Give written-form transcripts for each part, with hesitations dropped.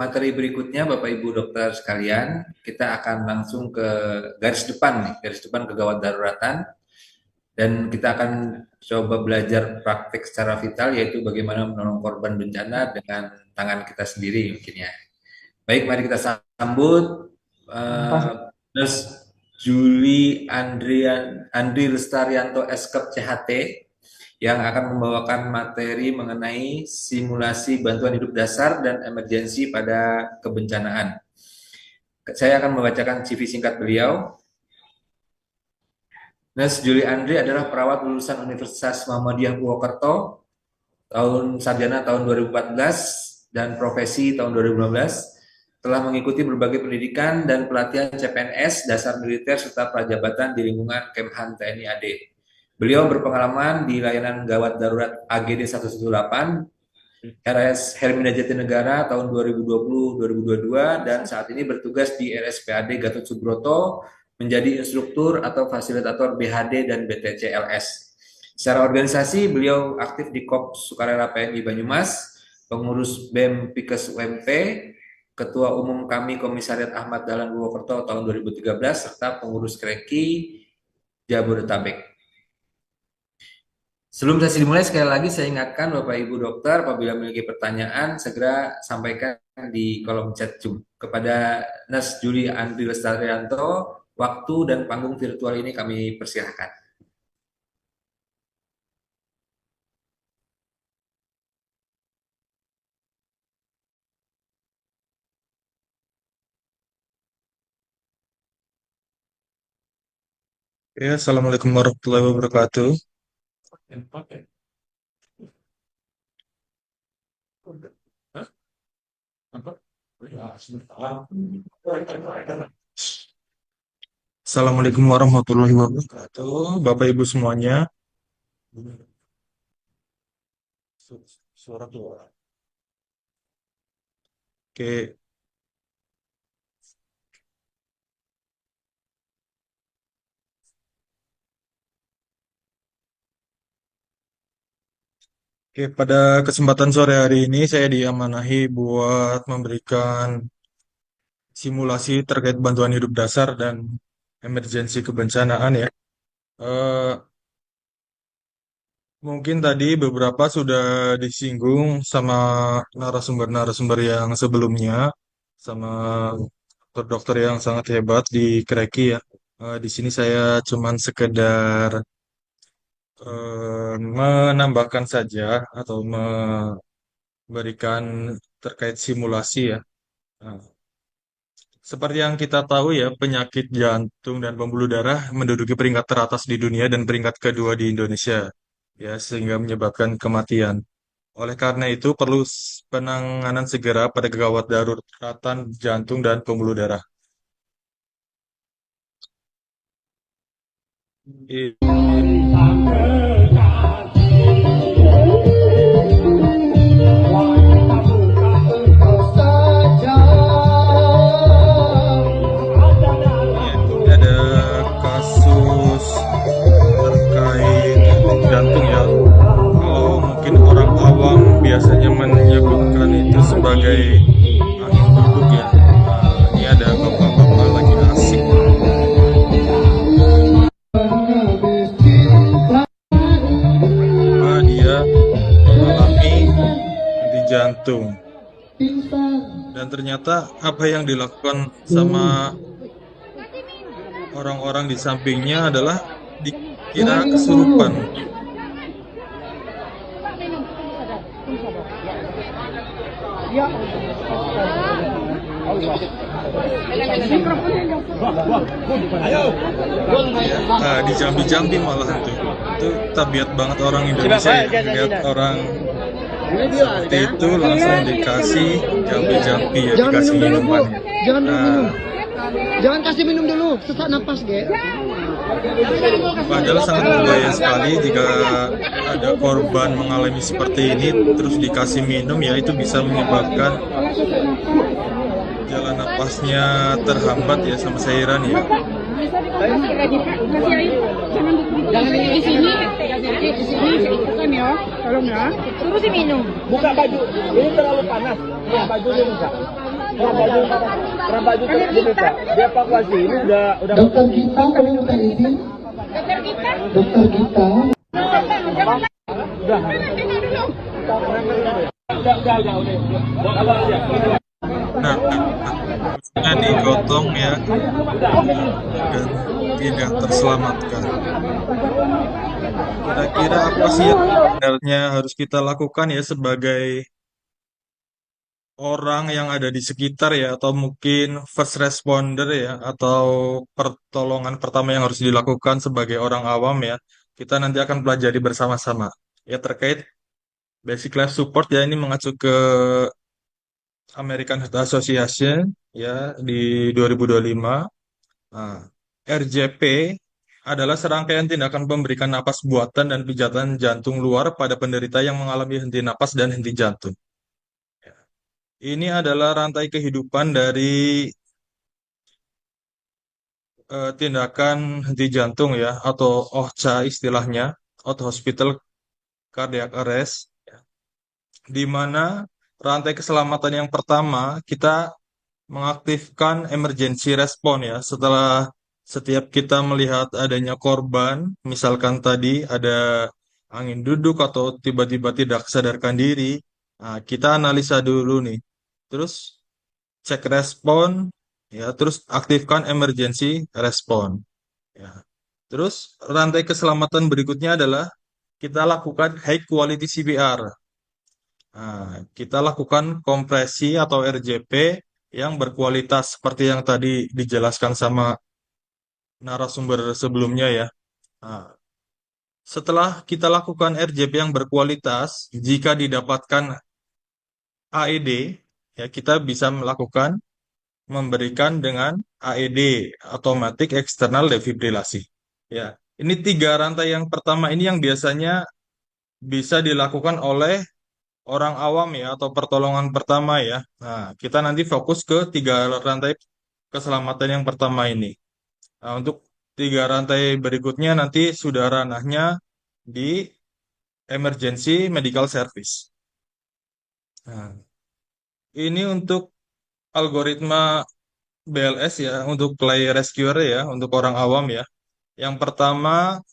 materi berikutnya, Bapak Ibu dokter sekalian, kita akan langsung ke garis depan nih, garis depan kegawat daruratan, dan kita akan coba belajar praktik secara vital, yaitu bagaimana menolong korban bencana dengan tangan kita sendiri mungkin ya. Baik, mari kita sambut Nurse Julie Andri Lestarianto SKEP CHT yang akan membawakan materi mengenai simulasi bantuan hidup dasar dan emergensi pada kebencanaan. Saya akan membacakan CV singkat beliau. Nurse Julie Andri adalah perawat lulusan Universitas Muhammadiyah Purwokerto, sarjana tahun 2014 dan profesi tahun 2015. Telah mengikuti berbagai pendidikan dan pelatihan CPNS, dasar militer, serta prajabatan di lingkungan Kemhan TNI AD. Beliau berpengalaman di layanan gawat darurat AGD 118, RS Hermina Jatinegara tahun 2020-2022, dan saat ini bertugas di RSPAD Gatot Subroto menjadi instruktur atau fasilitator BHD dan BTC LS. Secara organisasi, beliau aktif di KOP Sukarela PMI Banyumas, pengurus BEM Pikes UMP, Ketua Umum kami Komisariat Ahmad Dahlan Purwokerto tahun 2013, serta pengurus Kreki Jabodetabek. Sebelum sesi dimulai, sekali lagi saya ingatkan Bapak Ibu dokter, apabila memiliki pertanyaan, segera sampaikan di kolom chat Zoom. Kepada Nurse Julie Andri Lestarianto, waktu dan panggung virtual ini kami persilahkan. Ya, Assalamualaikum warahmatullahi wabarakatuh. Assalamualaikum warahmatullahi wabarakatuh, Bapak Ibu semuanya. Suara keluar. Oke, pada kesempatan sore hari ini saya diamanahi buat memberikan simulasi terkait bantuan hidup dasar dan emergensi kebencanaan ya. Eh, Mungkin tadi beberapa sudah disinggung sama narasumber-narasumber yang sebelumnya, sama dokter-dokter yang sangat hebat di Kreki ya. Di sini saya cuman sekedar menambahkan saja atau memberikan terkait simulasi ya. Nah, seperti yang kita tahu ya, penyakit jantung dan pembuluh darah menduduki peringkat teratas di dunia dan peringkat kedua di Indonesia, ya, sehingga menyebabkan kematian. Oleh karena itu, perlu penanganan segera pada gawat daruratan jantung dan pembuluh darah. Ini ada kasus terkait jantung ya. Kalau mungkin orang awam biasanya menyebutkan itu sebagai angin duduk ya. Ini ada bapak-bapak lagi asik. Dia mengalami henti jantung. Dan ternyata apa yang dilakukan sama orang-orang di sampingnya adalah dikira kesurupan. Di Jambi-Jambi malah itu tabiat banget orang Indonesia ya, lihat orang seperti itu langsung dikasih Jambi-Jambi ya, dikasih minuman. Jangan kasih minum dulu, sesak napas, Ge. Padahal sangat berbahaya sekali jika ada korban mengalami seperti ini terus dikasih minum, ya itu bisa menyebabkan jalan napasnya terhambat ya sama cairan ya. Jangan di sini, bukan ya, tolong ya. Suruh minum. Buka baju, ini terlalu panas. Ya, baju dia buka. Baju gini Pak, dievakuasi ini udah Dokter Gita, kami minta izin. Dokter Gita. Nah, maksudnya digotong ya dan tidak terselamatkan. Kira-kira apa sih yang sebenarnya harus kita lakukan ya sebagai orang yang ada di sekitar ya, atau mungkin first responder ya, atau pertolongan pertama yang harus dilakukan sebagai orang awam ya. Kita nanti akan pelajari bersama-sama ya terkait basic life support ya, ini mengacu ke American Heart Association ya di 2025. Nah, RJP adalah serangkaian tindakan pemberikan napas buatan dan pijatan jantung luar pada penderita yang mengalami henti napas dan henti jantung. Ini adalah rantai kehidupan dari tindakan henti jantung ya, atau OHCA istilahnya, out hospital cardiac arrest, ya, di mana rantai keselamatan yang pertama kita mengaktifkan emergency response ya, setelah setiap kita melihat adanya korban, misalkan tadi ada angin duduk atau tiba-tiba tidak sadarkan diri, nah, kita analisa dulu nih, terus cek respon ya, terus aktifkan emergency response ya. Terus rantai keselamatan berikutnya adalah kita lakukan high quality CPR. Nah, kita lakukan kompresi atau RJP yang berkualitas seperti yang tadi dijelaskan sama narasumber sebelumnya ya. Nah, setelah kita lakukan RJP yang berkualitas, jika didapatkan AED, ya kita bisa melakukan memberikan dengan AED, automatic external defibrillasi. Ya, ini tiga rantai yang pertama ini yang biasanya bisa dilakukan oleh orang awam ya, atau pertolongan pertama ya. Nah, kita nanti fokus ke tiga rantai keselamatan yang pertama ini. Nah, untuk tiga rantai berikutnya nanti sudah ranahnya di emergency medical service. Nah, ini untuk algoritma BLS ya, untuk lay rescuer ya, untuk orang awam ya. Yang pertama,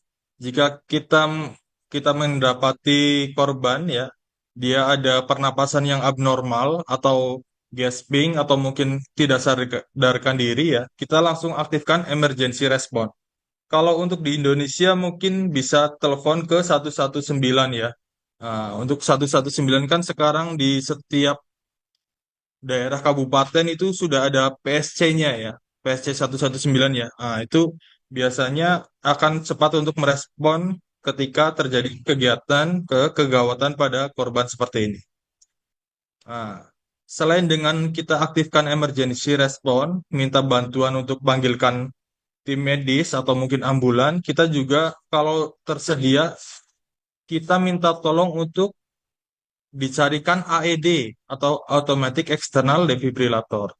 jika kita mendapati korban ya, dia ada pernapasan yang abnormal atau gasping atau mungkin tidak sadarkan diri ya, kita langsung aktifkan emergency response. Kalau untuk di Indonesia mungkin bisa telepon ke 119 ya. Nah, untuk 119 kan sekarang di setiap daerah kabupaten itu sudah ada PSC-nya ya, PSC 119 ya. Nah, itu biasanya akan cepat untuk merespon ketika terjadi kegiatan kegawatan pada korban seperti ini. Nah, selain dengan kita aktifkan emergency response, minta bantuan untuk panggilkan tim medis atau mungkin ambulan, kita juga kalau tersedia, kita minta tolong untuk dicarikan AED atau Automatic External Defibrillator.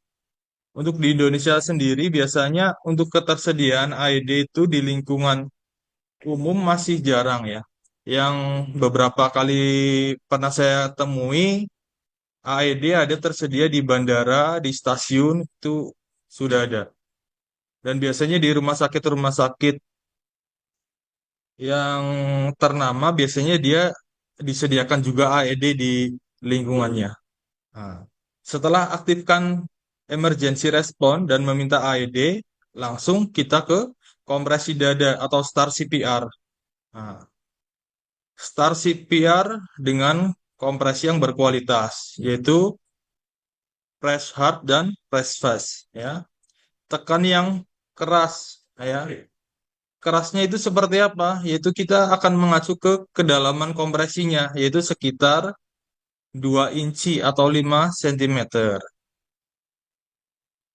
Untuk di Indonesia sendiri biasanya untuk ketersediaan AED itu di lingkungan umum masih jarang ya. Yang beberapa kali pernah saya temui, AED ada tersedia di bandara, di stasiun itu sudah ada. Dan biasanya di rumah sakit yang ternama biasanya dia disediakan juga AED di lingkungannya. Nah, setelah aktifkan emergency response dan meminta AED, langsung kita ke kompresi dada atau STAR CPR. Nah, STAR CPR dengan kompresi yang berkualitas, yaitu press hard dan press fast. Ya, tekan yang keras. Ya, kerasnya itu seperti apa? Yaitu kita akan mengacu ke kedalaman kompresinya, yaitu sekitar 2 inci atau 5 cm.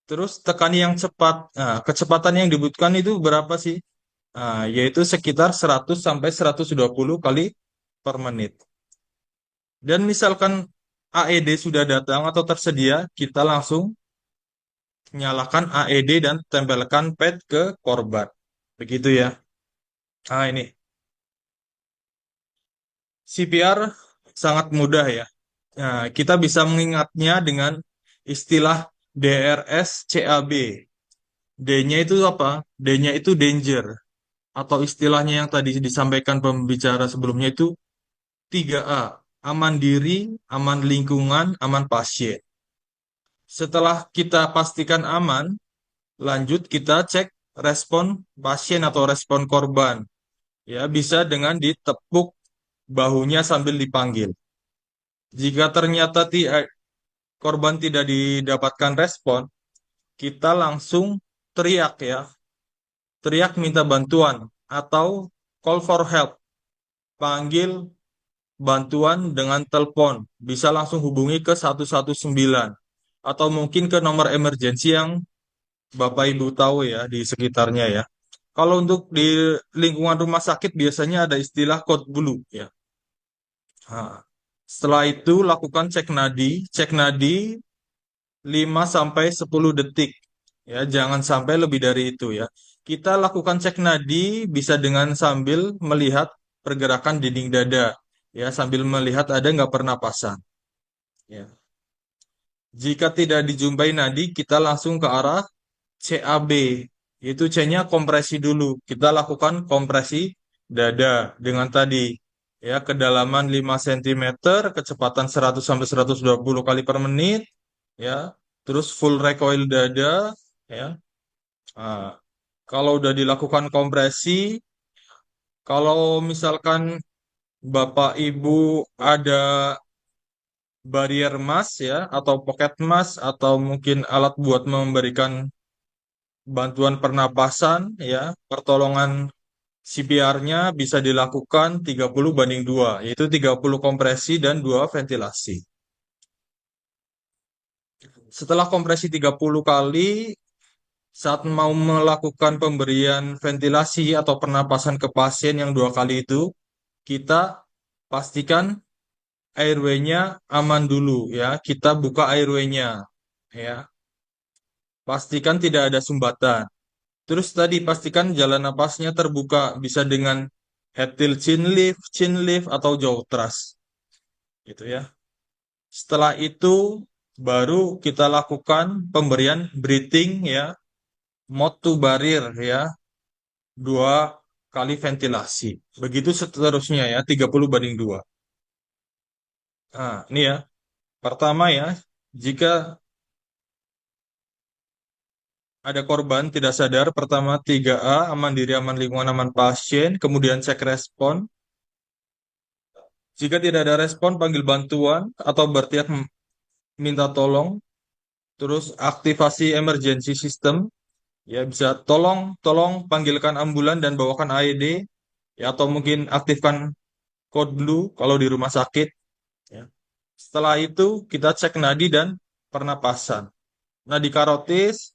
Terus tekan yang cepat. Nah, kecepatan yang dibutuhkan itu berapa sih? Nah, yaitu sekitar 100 sampai 120 kali per menit. Dan misalkan AED sudah datang atau tersedia, kita langsung nyalakan AED dan tempelkan pad ke korban. Begitu ya. Nah, ini CPR sangat mudah ya. Nah, kita bisa mengingatnya dengan istilah DRS CAB. D-nya itu apa? D-nya itu danger. Atau istilahnya yang tadi disampaikan pembicara sebelumnya itu 3A. Aman diri, aman lingkungan, aman pasien. Setelah kita pastikan aman, lanjut kita cek respon pasien atau respon korban. Ya, bisa dengan ditepuk bahunya sambil dipanggil. Jika ternyata korban tidak didapatkan respon, kita langsung teriak ya, teriak minta bantuan atau call for help, panggil bantuan dengan telepon, bisa langsung hubungi ke 119 atau mungkin ke nomor emergensi yang Bapak Ibu tahu ya di sekitarnya ya. Kalau untuk di lingkungan rumah sakit biasanya ada istilah code blue ya. Nah, setelah itu lakukan cek nadi 5 sampai 10 detik. Ya, jangan sampai lebih dari itu ya. Kita lakukan cek nadi bisa dengan sambil melihat pergerakan dinding dada ya, sambil melihat ada nggak pernapasan. Ya. Jika tidak dijumpai nadi, kita langsung ke arah CAB. Itu C-nya kompresi dulu. Kita lakukan kompresi dada dengan tadi ya, kedalaman 5 cm, kecepatan 100 sampai 120 kali per menit ya. Terus full recoil dada ya. Nah, kalau udah dilakukan kompresi, kalau misalkan Bapak Ibu ada barrier mask ya atau pocket mask atau mungkin alat buat memberikan bantuan pernapasan ya, pertolongan CPR-nya bisa dilakukan 30:2, yaitu 30 kompresi dan 2 ventilasi. Setelah kompresi 30 kali, saat mau melakukan pemberian ventilasi atau pernapasan ke pasien yang 2 kali itu, kita pastikan airway-nya aman dulu ya. Kita buka airway-nya ya. Pastikan tidak ada sumbatan. Terus tadi pastikan jalan napasnya terbuka, bisa dengan head tilt chin lift atau jaw thrust. Gitu ya. Setelah itu baru kita lakukan pemberian breathing ya, mode to barrier ya, 2 kali ventilasi. Begitu seterusnya ya, 30:2. Nah, ini ya. Pertama ya, jika ada korban tidak sadar, pertama 3A, aman diri, aman lingkungan, aman pasien, kemudian cek respon. Jika tidak ada respon, panggil bantuan atau berteriak minta tolong. Terus aktivasi emergency system, ya bisa tolong panggilkan ambulan dan bawakan AED, ya atau mungkin aktifkan code blue kalau di rumah sakit. Ya. Setelah itu kita cek nadi dan pernapasan. Nadi karotis,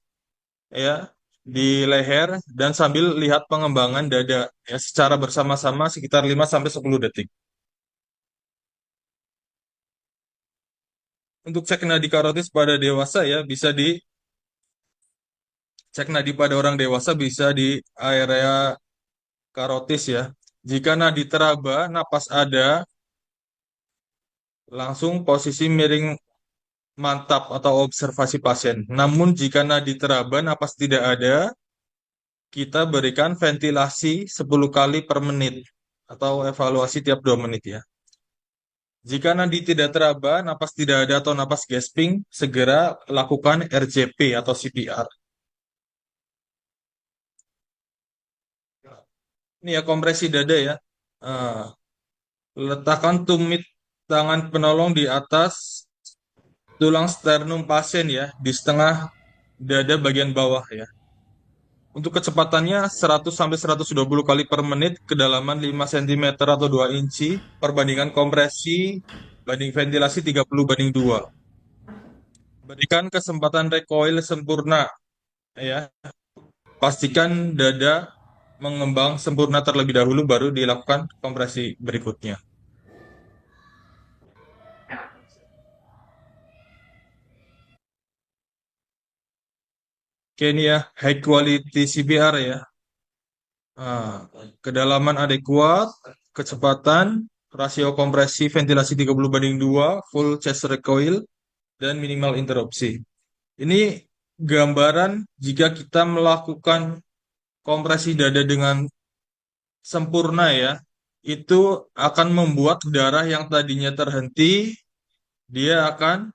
ya di leher dan sambil lihat pengembangan dada ya secara bersama-sama sekitar 5 sampai 10 detik. Untuk cek nadi karotis pada dewasa ya bisa cek nadi pada orang dewasa bisa di area karotis ya. Jika nadi teraba, napas ada, langsung posisi miring mantap atau observasi pasien. Namun jika nadi teraba, napas tidak ada, kita berikan ventilasi 10 kali per menit atau evaluasi tiap 2 menit ya. Jika nadi tidak teraba, napas tidak ada atau napas gasping, segera lakukan RJP atau CPR. Ini ya kompresi dada ya. Letakkan tumit tangan penolong di atas tulang sternum pasien ya, di setengah dada bagian bawah ya. Untuk kecepatannya 100 sampai 120 kali per menit, kedalaman 5 cm atau 2 inci, perbandingan kompresi banding ventilasi 30:2. Berikan kesempatan recoil sempurna ya. Pastikan dada mengembang sempurna terlebih dahulu baru dilakukan kompresi berikutnya. Oke, ini ya, high quality CPR ya. Kedalaman adekuat, kecepatan, rasio kompresi ventilasi 30:2, full chest recoil, dan minimal interupsi. Ini gambaran jika kita melakukan kompresi dada dengan sempurna ya, itu akan membuat darah yang tadinya terhenti, dia akan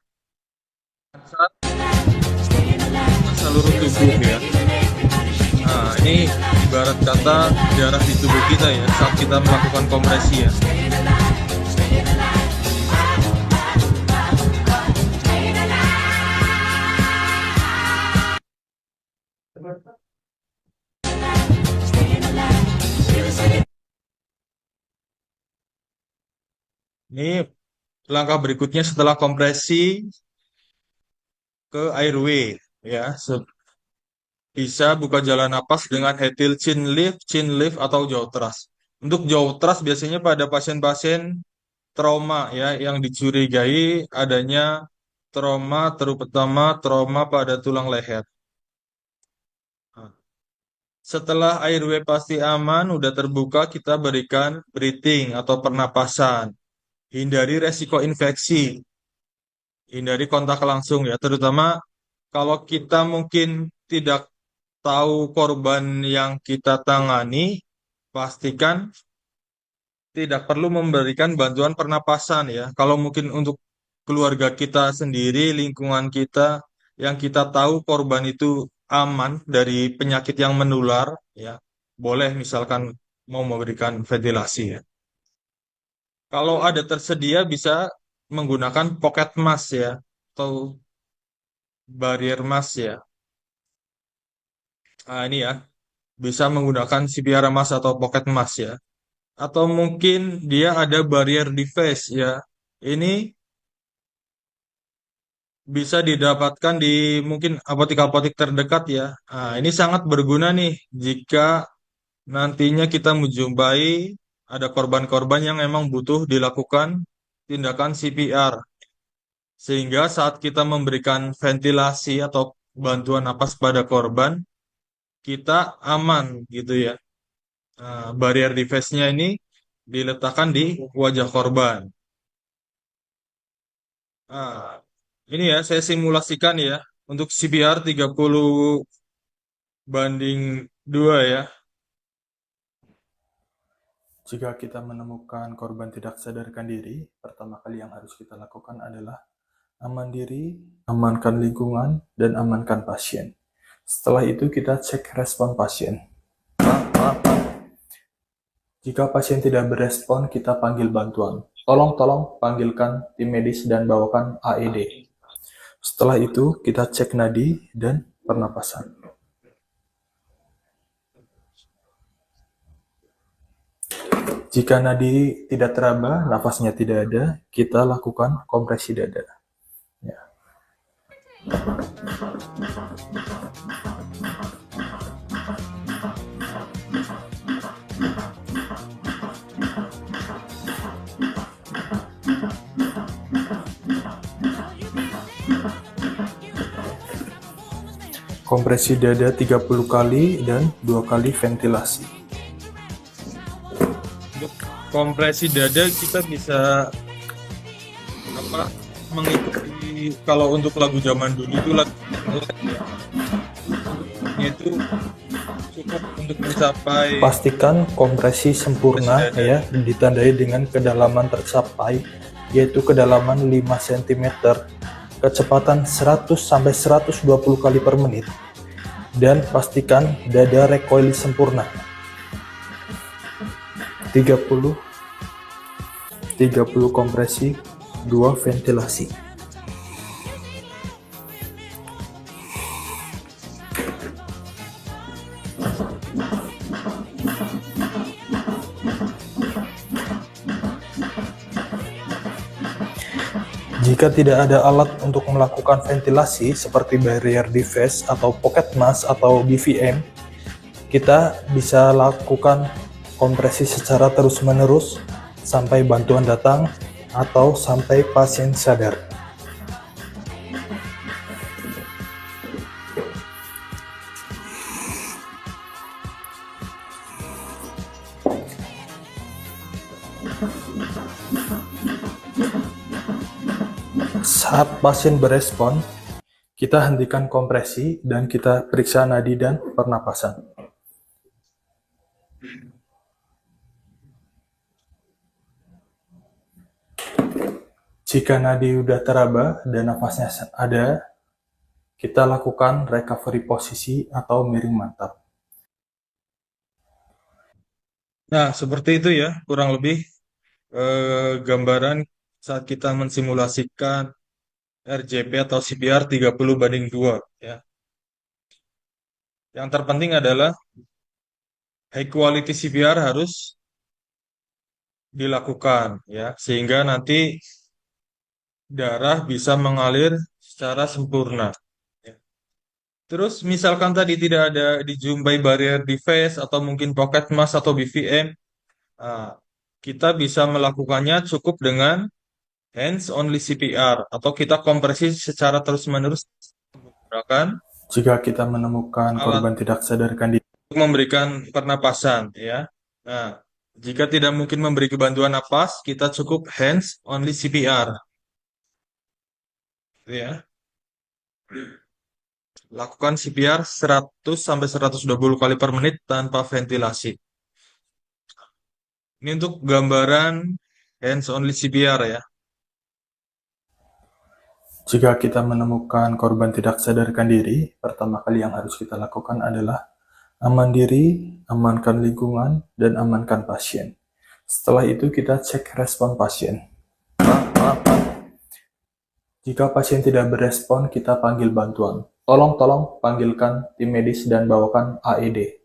ke seluruh tubuh ya. Nah, ini ibarat kata darah di tubuh kita ya saat kita melakukan kompresi ya. Ini langkah berikutnya setelah kompresi ke airway ya. Bisa buka jalan napas dengan hetil chin lift atau jaw thrust. Untuk jaw thrust biasanya pada pasien-pasien trauma ya yang dicurigai adanya trauma terutama trauma pada tulang leher. Nah, setelah airway pasti aman, udah terbuka, kita berikan breathing atau pernapasan. Hindari resiko infeksi, hindari kontak langsung ya, terutama kalau kita mungkin tidak tahu korban yang kita tangani, pastikan tidak perlu memberikan bantuan pernapasan ya. Kalau mungkin untuk keluarga kita sendiri, lingkungan kita yang kita tahu korban itu aman dari penyakit yang menular ya, boleh misalkan mau memberikan ventilasi ya. Kalau ada tersedia bisa menggunakan pocket mask ya atau barrier mask ya. Nah, ini ya, bisa menggunakan CPR mask atau pocket mask ya. Atau mungkin dia ada barrier device ya. Ini bisa didapatkan di mungkin apotek-apotek terdekat ya. Nah, ini sangat berguna nih jika nantinya kita menjumpai ada korban-korban yang memang butuh dilakukan tindakan CPR. Sehingga saat kita memberikan ventilasi atau bantuan napas pada korban, kita aman gitu ya. Nah, barrier device-nya ini diletakkan di wajah korban. Nah, ini ya saya simulasikan ya untuk CPR 30:2 ya. Jika kita menemukan korban tidak sadarkan diri, pertama kali yang harus kita lakukan adalah aman diri, amankan lingkungan, dan amankan pasien. Setelah itu kita cek respon pasien. Jika pasien tidak berespon, kita panggil bantuan. Tolong panggilkan tim medis dan bawakan AED. Setelah itu kita cek nadi dan pernapasan. Jika nadi tidak teraba, nafasnya tidak ada, kita lakukan kompresi dada. Ya. Kompresi dada 30 kali dan 2 kali ventilasi. Untuk kompresi dada kita bisa mengikuti kalau untuk lagu zaman dulu itu lagu itu cukup untuk mencapai. Pastikan kompresi sempurna ya, ditandai dengan kedalaman tercapai, yaitu kedalaman 5 cm, kecepatan 100 sampai 120 kali per menit, dan pastikan dada recoil sempurna. 30 kompresi, 2 ventilasi. Jika tidak ada alat untuk melakukan ventilasi seperti barrier device atau pocket mask atau BVM, kita bisa lakukan kompresi secara terus-menerus sampai bantuan datang atau sampai pasien sadar. Saat pasien berespon, Kita hentikan kompresi dan kita periksa nadi dan pernapasan. Jika nadi udah teraba dan nafasnya ada, kita lakukan recovery posisi atau miring mantap. Nah, seperti itu ya, kurang lebih gambaran saat kita mensimulasikan RJP atau CPR 30:2 ya. Yang terpenting adalah high quality CPR harus dilakukan ya, sehingga nanti darah bisa mengalir secara sempurna. Ya. Terus misalkan tadi tidak ada dijumpai barrier device atau mungkin pocket mask atau BVM, nah, kita bisa melakukannya cukup dengan hands only CPR atau kita kompresi secara terus-menerus menggunakan Jika kita menemukan alat korban tidak sadarkan diri, untuk memberikan pernapasan ya. Nah, jika tidak mungkin memberi bantuan napas, kita cukup hands only CPR. Gitu ya. Lakukan CPR 100 sampai 120 kali per menit tanpa ventilasi. Ini untuk gambaran hands only CPR ya. jika kita menemukan korban tidak sadarkan diri, pertama kali yang harus kita lakukan adalah aman diri, amankan lingkungan, dan amankan pasien. Setelah itu kita cek respon pasien. Jika pasien tidak berespon, kita panggil bantuan. Tolong panggilkan tim medis dan bawakan AED.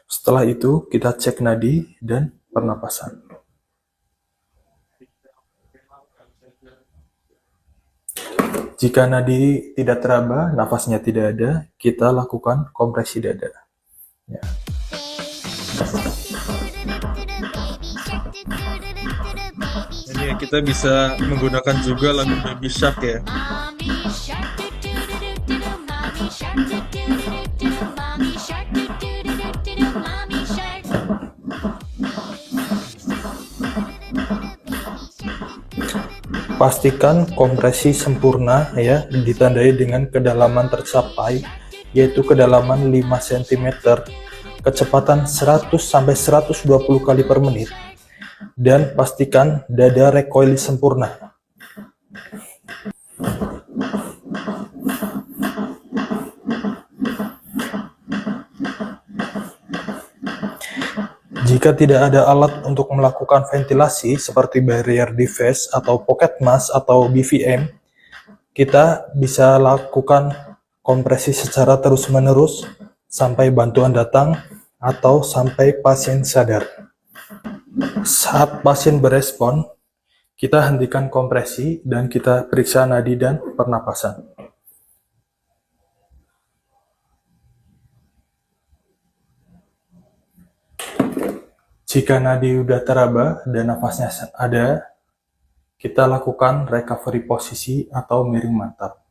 Setelah itu, kita cek nadi dan pernapasan. Jika nadi tidak teraba, nafasnya tidak ada, kita lakukan kompresi dada. Ya. Jadi ya, kita bisa menggunakan juga lagu Baby Shark ya. Pastikan kompresi sempurna ya, ditandai dengan kedalaman tercapai, yaitu kedalaman 5 cm, kecepatan 100 sampai 120 kali per menit, dan pastikan dada recoil sempurna. Jika tidak ada alat untuk melakukan ventilasi seperti barrier device atau pocket mask atau BVM, kita bisa lakukan kompresi secara terus-menerus sampai bantuan datang atau sampai pasien sadar. Saat pasien berespon, kita hentikan kompresi dan kita periksa nadi dan pernapasan. Jika nadi udah teraba dan nafasnya ada, kita lakukan recovery posisi atau miring mantap.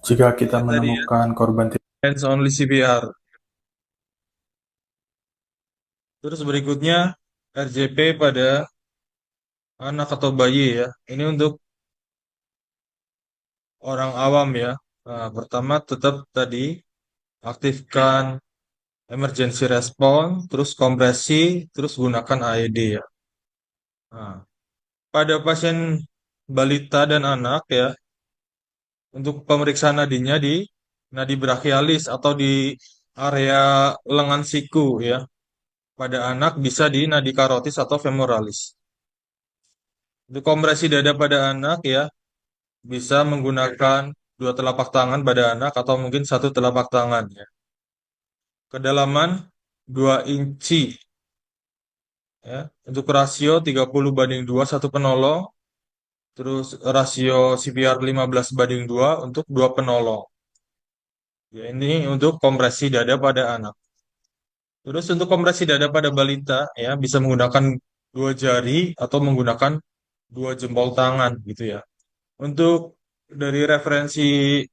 Jika kita menemukan korban hands only CPR. Terus berikutnya RJP pada anak atau bayi ya. Ini untuk orang awam ya. Nah, pertama tetap tadi aktifkan emergency response, terus kompresi, terus gunakan AED ya. Nah, pada pasien balita dan anak ya, untuk pemeriksaan nadinya di nadi brachialis atau di area lengan siku ya. Pada anak bisa di nadi karotis atau femoralis. Untuk kompresi dada pada anak ya, bisa menggunakan 2 telapak tangan pada anak atau mungkin 1 telapak tangan ya. Kedalaman 2 inci ya. Untuk rasio 30:2 1 penolong. Terus rasio CPR 15:2 untuk 2 penolong. Ya, ini untuk kompresi dada pada anak. Terus untuk kompresi dada pada balita ya bisa menggunakan 2 jari atau menggunakan 2 jempol tangan gitu ya. Untuk dari referensi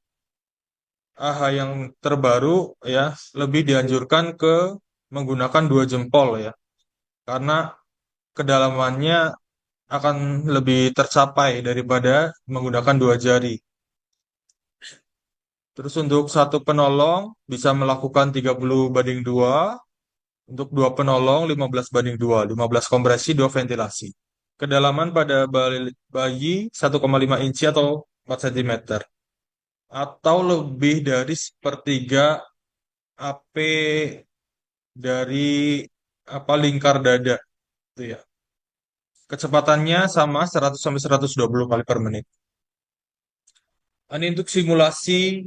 AH yang terbaru ya lebih dianjurkan ke menggunakan 2 jempol ya. Karena kedalamannya akan lebih tercapai daripada menggunakan dua jari. Terus untuk satu penolong bisa melakukan 30:2, untuk dua penolong 15:2, 15 kompresi, 2 ventilasi. Kedalaman pada bayi 1,5 inci atau 4 cm. Atau lebih dari sepertiga AP dari lingkar dada itu ya. Kecepatannya sama 100 sampai 120 kali per menit. Ini untuk simulasi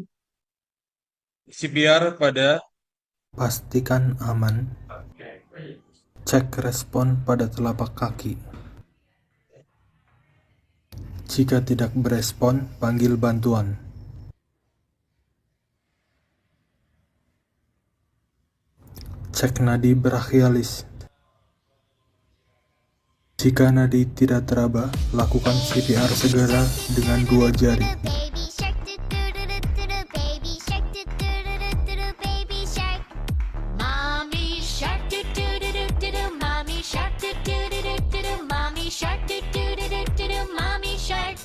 CPR pada Pastikan aman. Cek respon pada telapak kaki. Jika tidak berespon, panggil bantuan. Cek nadi brachialis. Jika nadi tidak teraba, lakukan CPR segera dengan 2 jari. Baby shark, do do do do do do. Baby shark, do do do do do do. Baby shark. Mommy shark, do do do do do do. Mommy shark, do do do do do do. Mommy shark, do do do do do do. Mommy shark.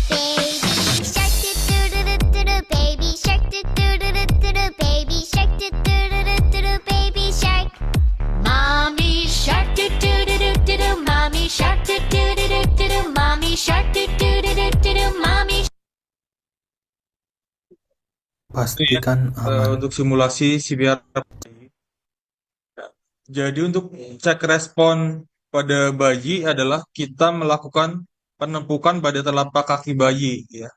Baby shark, do do do do do do. Baby shark, do do do do do do. Baby shark, do do do do do do. Baby shark. Mommy shark, do do do do do do. Mommy shark, do do do do do do. Mommy shark, do do do do do do. Mommy. Pastikan aman. untuk simulasi CPR. Jadi untuk cek respon pada bayi adalah kita melakukan penempukan pada telapak kaki bayi ya.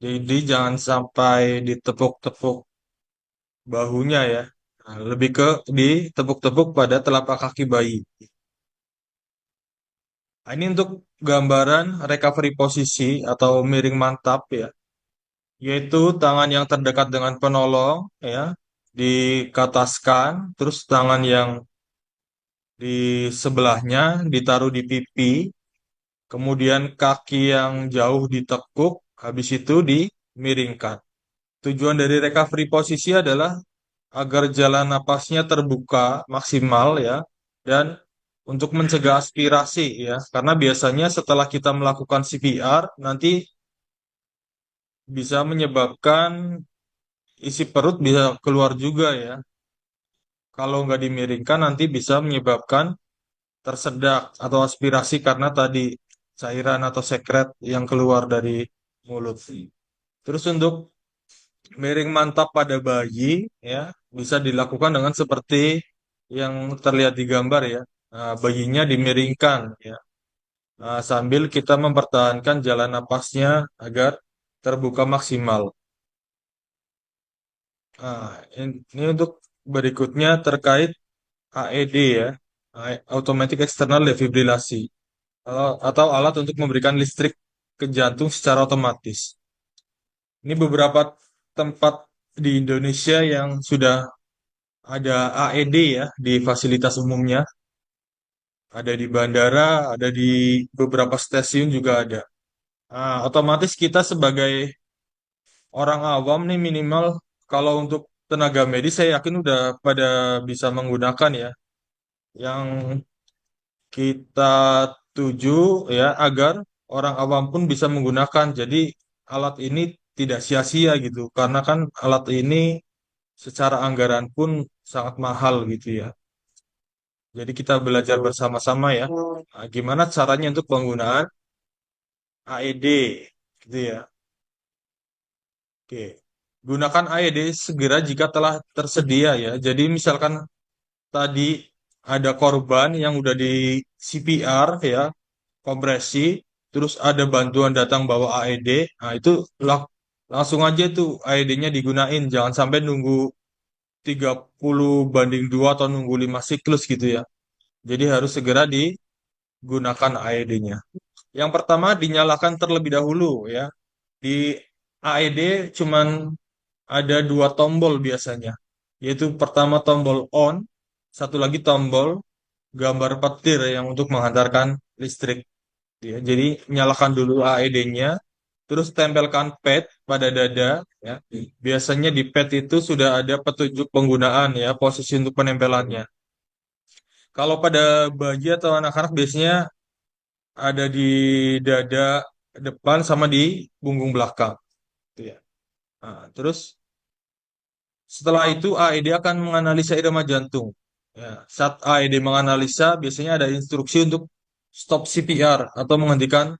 Jadi jangan sampai ditepuk-tepuk bahunya ya. Nah, lebih ke ditepuk-tepuk pada telapak kaki bayi. Nah, ini untuk gambaran recovery posisi atau miring mantap ya. Yaitu tangan yang terdekat dengan penolong ya dikataskan, terus tangan yang di sebelahnya ditaruh di pipi, kemudian kaki yang jauh ditekuk, habis itu dimiringkan. Tujuan dari recovery posisi adalah agar jalan napasnya terbuka maksimal ya, dan untuk mencegah aspirasi ya, karena biasanya setelah kita melakukan CPR nanti bisa menyebabkan isi perut bisa keluar juga ya. Kalau nggak dimiringkan nanti bisa menyebabkan tersedak atau aspirasi karena tadi cairan atau sekret yang keluar dari mulut. Terus untuk miring mantap pada bayi ya bisa dilakukan dengan seperti yang terlihat di gambar ya. Nah, bayinya dimiringkan ya. Nah, sambil kita mempertahankan jalan napasnya agar terbuka maksimal. Nah, ini untuk berikutnya terkait AED ya, Automatic External Defibrillasi, atau alat untuk memberikan listrik ke jantung secara otomatis. Ini beberapa tempat di Indonesia yang sudah ada AED ya di fasilitas umumnya, ada di bandara, ada di beberapa stasiun juga ada. Nah, otomatis kita sebagai orang awam nih minimal kalau untuk tenaga medis saya yakin udah pada bisa menggunakan ya. Yang kita tuju ya agar orang awam pun bisa menggunakan. Jadi alat ini tidak sia-sia gitu. Karena kan alat ini secara anggaran pun sangat mahal gitu ya. Jadi kita belajar bersama-sama ya. Nah, gimana caranya untuk penggunaan AED gitu ya. Oke. Gunakan AED segera jika telah tersedia ya. Jadi misalkan tadi ada korban yang udah di CPR ya, kompresi, terus ada bantuan datang bawa AED, nah itu langsung aja tuh AED-nya digunain, jangan sampai nunggu 30:2 atau nunggu 5 siklus gitu ya. Jadi harus segera digunakan AED-nya. Yang pertama dinyalakan terlebih dahulu ya. Di AED cuman ada 2 tombol biasanya, yaitu pertama tombol on, satu lagi tombol gambar petir yang untuk menghantarkan listrik. Ya, jadi nyalakan dulu AED-nya, terus tempelkan pad pada dada. Ya. Biasanya di pad itu sudah ada petunjuk penggunaan ya, posisi untuk penempelannya. Kalau pada bayi atau anak-anak biasanya ada di dada depan sama di punggung belakang. Gitu ya. Nah, terus setelah itu AED akan menganalisa irama jantung. Ya, saat AED menganalisa, biasanya ada instruksi untuk stop CPR atau menghentikan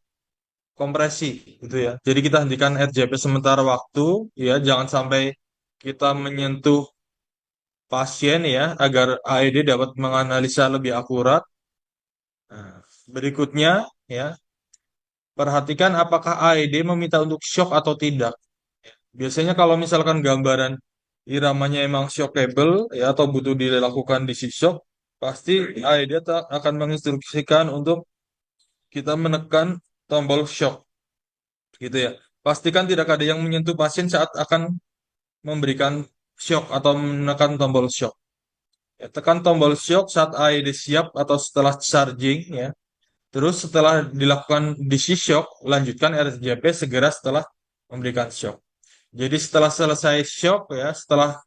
kompresi, gitu ya. Jadi kita hentikan RJP sementara waktu, ya, jangan sampai kita menyentuh pasien ya, agar AED dapat menganalisa lebih akurat. Nah, berikutnya, ya, perhatikan apakah AED meminta untuk shock atau tidak. Biasanya kalau misalkan gambaran iramanya emang shockable ya atau butuh dilakukan DC shock, pasti AED akan menginstruksikan untuk kita menekan tombol shock gitu ya. Pastikan tidak ada yang menyentuh pasien saat akan memberikan shock atau menekan tombol shock. Ya, tekan tombol shock saat AED siap atau setelah charging ya. Terus setelah dilakukan DC shock, lanjutkan RJP segera setelah memberikan shock. Jadi setelah selesai shock ya, setelah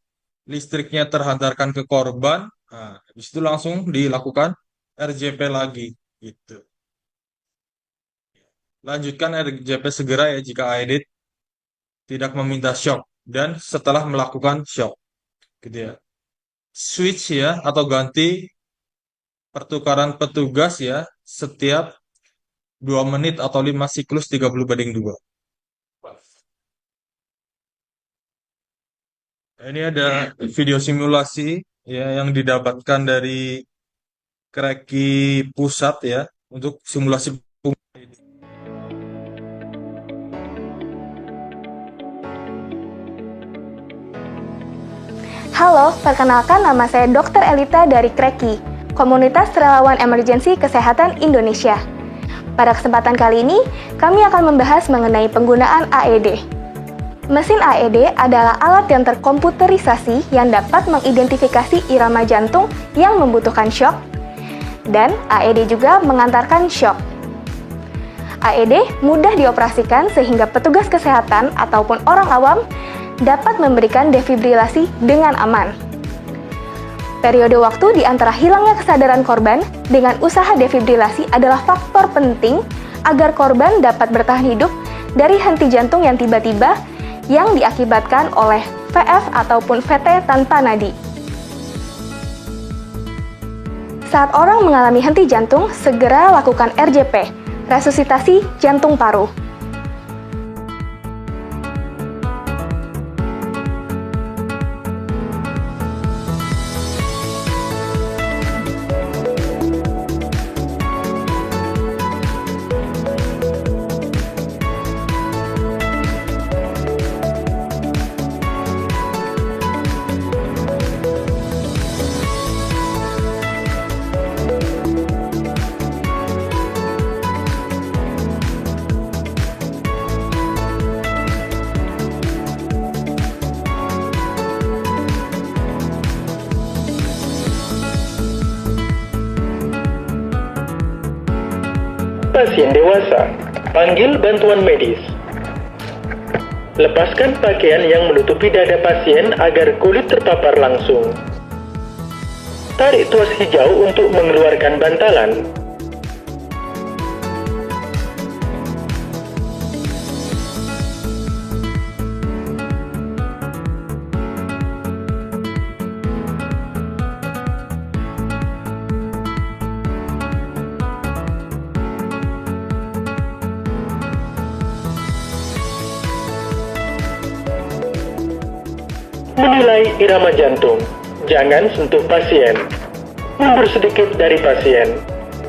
listriknya terhantarkan ke korban, nah, habis itu langsung dilakukan RJP lagi gitu. Lanjutkan RJP segera ya jika AED tidak meminta shock dan setelah melakukan shock gitu ya. Switch ya atau ganti pertukaran petugas ya setiap 2 menit atau 5 siklus 30/2. Ini ada video simulasi ya yang didapatkan dari Kreki Pusat ya untuk simulasi. Halo, perkenalkan nama saya Dr. Elita dari Kreki, Komunitas Relawan Emergensi Kesehatan Indonesia. Pada kesempatan kali ini, kami akan membahas mengenai penggunaan AED. Mesin AED adalah alat yang terkomputerisasi yang dapat mengidentifikasi irama jantung yang membutuhkan shock, dan AED juga mengantarkan shock. AED mudah dioperasikan sehingga petugas kesehatan ataupun orang awam dapat memberikan defibrilasi dengan aman. Periode waktu di antara hilangnya kesadaran korban dengan usaha defibrilasi adalah faktor penting agar korban dapat bertahan hidup dari henti jantung yang tiba-tiba yang diakibatkan oleh VF ataupun VT tanpa nadi. Saat orang mengalami henti jantung, segera lakukan RJP, resusitasi jantung paru. Pasien dewasa, panggil bantuan medis. Lepaskan pakaian yang menutupi dada pasien agar kulit terpapar langsung. Tarik tuas hijau untuk mengeluarkan bantalan. Menilai irama jantung. Jangan sentuh pasien. Mundur sedikit dari pasien.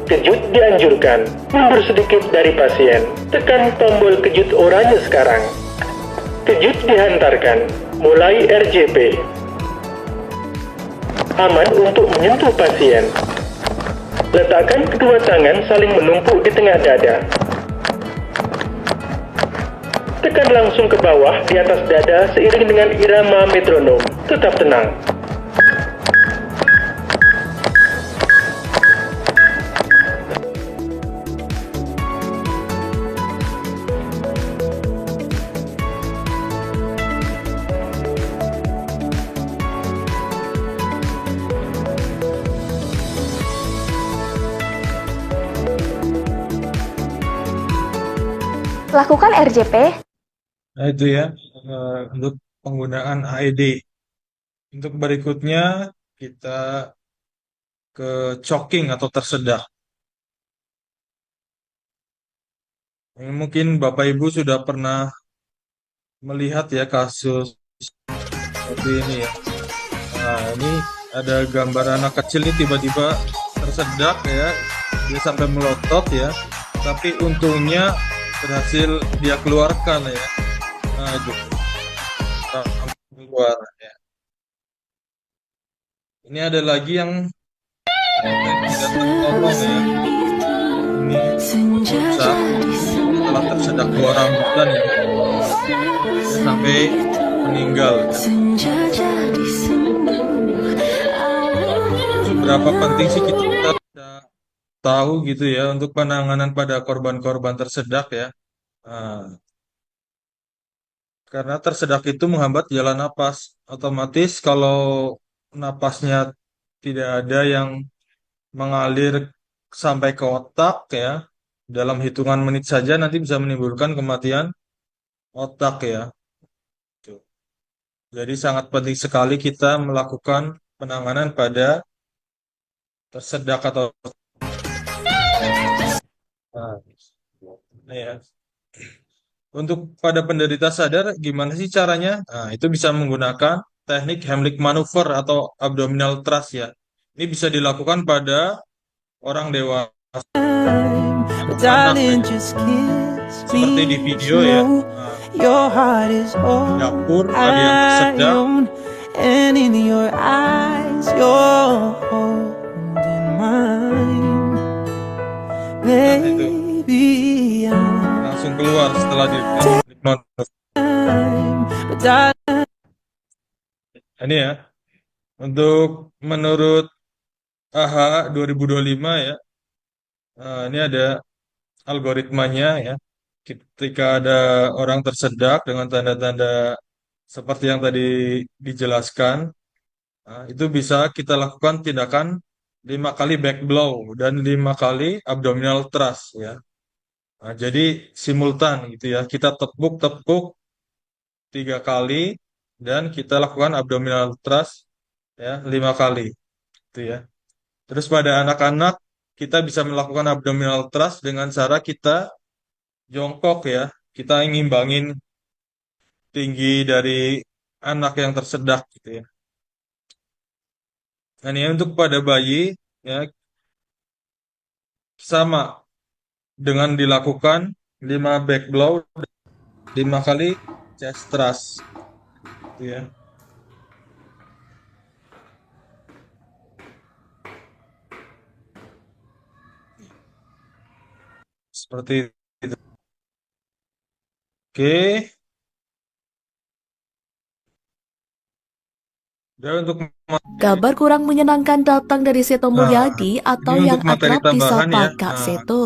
Kejut dianjurkan. Mundur sedikit dari pasien. Tekan tombol kejut oranye sekarang. Kejut dihantarkan. Mulai RJP. Aman untuk menyentuh pasien. Letakkan kedua tangan saling menumpuk di tengah dada. Tekan langsung ke bawah di atas dada seiring dengan irama metronom. Tetap tenang. Lakukan RJP. Nah, itu ya untuk penggunaan AED. Untuk berikutnya kita ke choking atau tersedak. Ini mungkin Bapak Ibu sudah pernah melihat ya kasus seperti ini ya. Nah, ini ada gambar anak kecil ini tiba-tiba tersedak ya, dia sampai melotot ya. Tapi untungnya berhasil dia keluarkan ya. Nah, itu keluar ya. Ini ada lagi yang tidak tertolong ya. Ini rusak setelah tersedak 2 rambutan ya. Dia sampai meninggal ya. Seberapa penting sih kita tahu gitu ya untuk penanganan pada korban-korban tersedak ya. Nah, karena tersedak itu menghambat jalan napas. Otomatis kalau napasnya tidak ada yang mengalir sampai ke otak ya, dalam hitungan menit saja nanti bisa menimbulkan kematian otak ya. Tuh. Jadi sangat penting sekali kita melakukan penanganan pada tersedak atau nah, ya. Untuk pada penderita sadar, gimana sih caranya? Nah, itu bisa menggunakan teknik Heimlich maneuver atau abdominal thrust ya. Ini bisa dilakukan pada orang dewasa, anak ya. Seperti di video ya. Nah, dapur ada yang tersedak. And in your eyes, you're holding mine, baby. Langsung keluar setelah di ini ya. Untuk menurut AHA 2025 ya. Ini ada algoritmanya ya. Ketika ada orang tersedak dengan tanda-tanda seperti yang tadi dijelaskan, itu bisa kita lakukan tindakan 5 kali back blow dan 5 kali abdominal thrust ya. Nah, jadi simultan gitu ya. Kita tepuk-tepuk 3 kali dan kita lakukan abdominal thrust ya 5 kali gitu ya. Terus pada anak-anak kita bisa melakukan abdominal thrust dengan cara kita jongkok ya. Kita ngimbangin tinggi dari anak yang tersedak gitu ya. Nah, ini untuk pada bayi ya sama dengan dilakukan 5 back blow, 5 kali chest thrust gitu ya. Seperti itu. Oke. Dan untuk Kabar kurang menyenangkan datang dari Seto Mulyadi atau ini yang untuk materi akrab tambahan disapa ya. Kak Seto.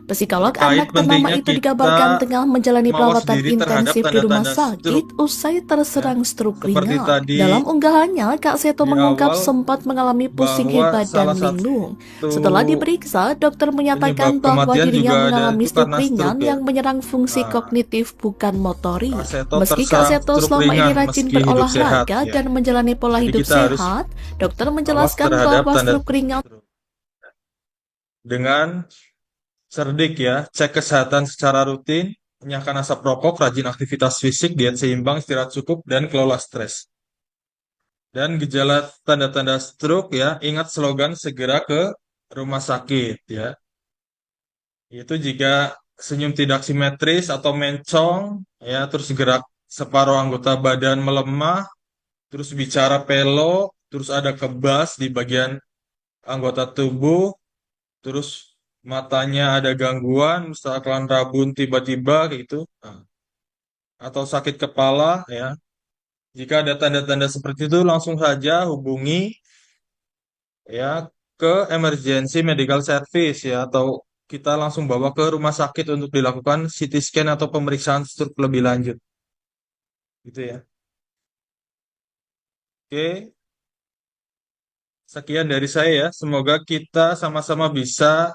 Psikolog terkait anak ternama pentingnya itu kita dikabarkan tengah menjalani mawas perawatan diri terhadap intensif di rumah tanda-tanda sakit usai terserang stroke seperti ringan. tadi Dalam unggahannya, Kak Seto di mengungkap awal sempat mengalami pusing bahwa hebat dan salah linglung. satu Setelah diperiksa, dokter menyatakan penyebab bahwa kematian dirinya juga ada mengalami itu stroke karena ringan stroke ya. yang menyerang fungsi Nah, kognitif bukan motorik. Kak Seto Meski Kak terserang Seto stroke selama ini ringan rajin meski hidup sehat berolahraga ya. dan menjalani pola Jadi hidup kita harus sehat, dokter awas menjelaskan terhadap bahwa tanda stroke ringan dengan cerdik ya, cek kesehatan secara rutin, nyahkan asap rokok, rajin aktivitas fisik, diet seimbang, istirahat cukup, dan kelola stres. Dan gejala tanda-tanda stroke ya, ingat slogan segera ke rumah sakit ya. Itu jika senyum tidak simetris atau mencong ya, terus gerak separuh anggota badan melemah, terus bicara pelo, terus ada kebas di bagian anggota tubuh, terus matanya ada gangguan, misalkan rabun tiba-tiba kayak gitu, atau sakit kepala ya. Jika ada tanda-tanda seperti itu, langsung saja hubungi ya ke emergency medical service ya, atau kita langsung bawa ke rumah sakit untuk dilakukan CT scan atau pemeriksaan stroke lebih lanjut. Gitu ya. Oke, sekian dari saya ya. Semoga kita sama-sama bisa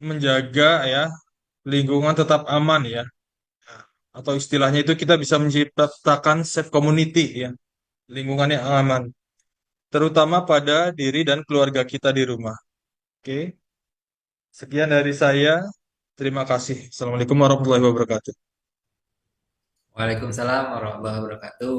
menjaga ya lingkungan tetap aman ya. Atau istilahnya itu kita bisa menciptakan safe community ya, lingkungan yang aman, terutama pada diri dan keluarga kita di rumah. Oke, sekian dari saya. Terima kasih. Assalamualaikum warahmatullahi wabarakatuh. Waalaikumsalam warahmatullahi wabarakatuh.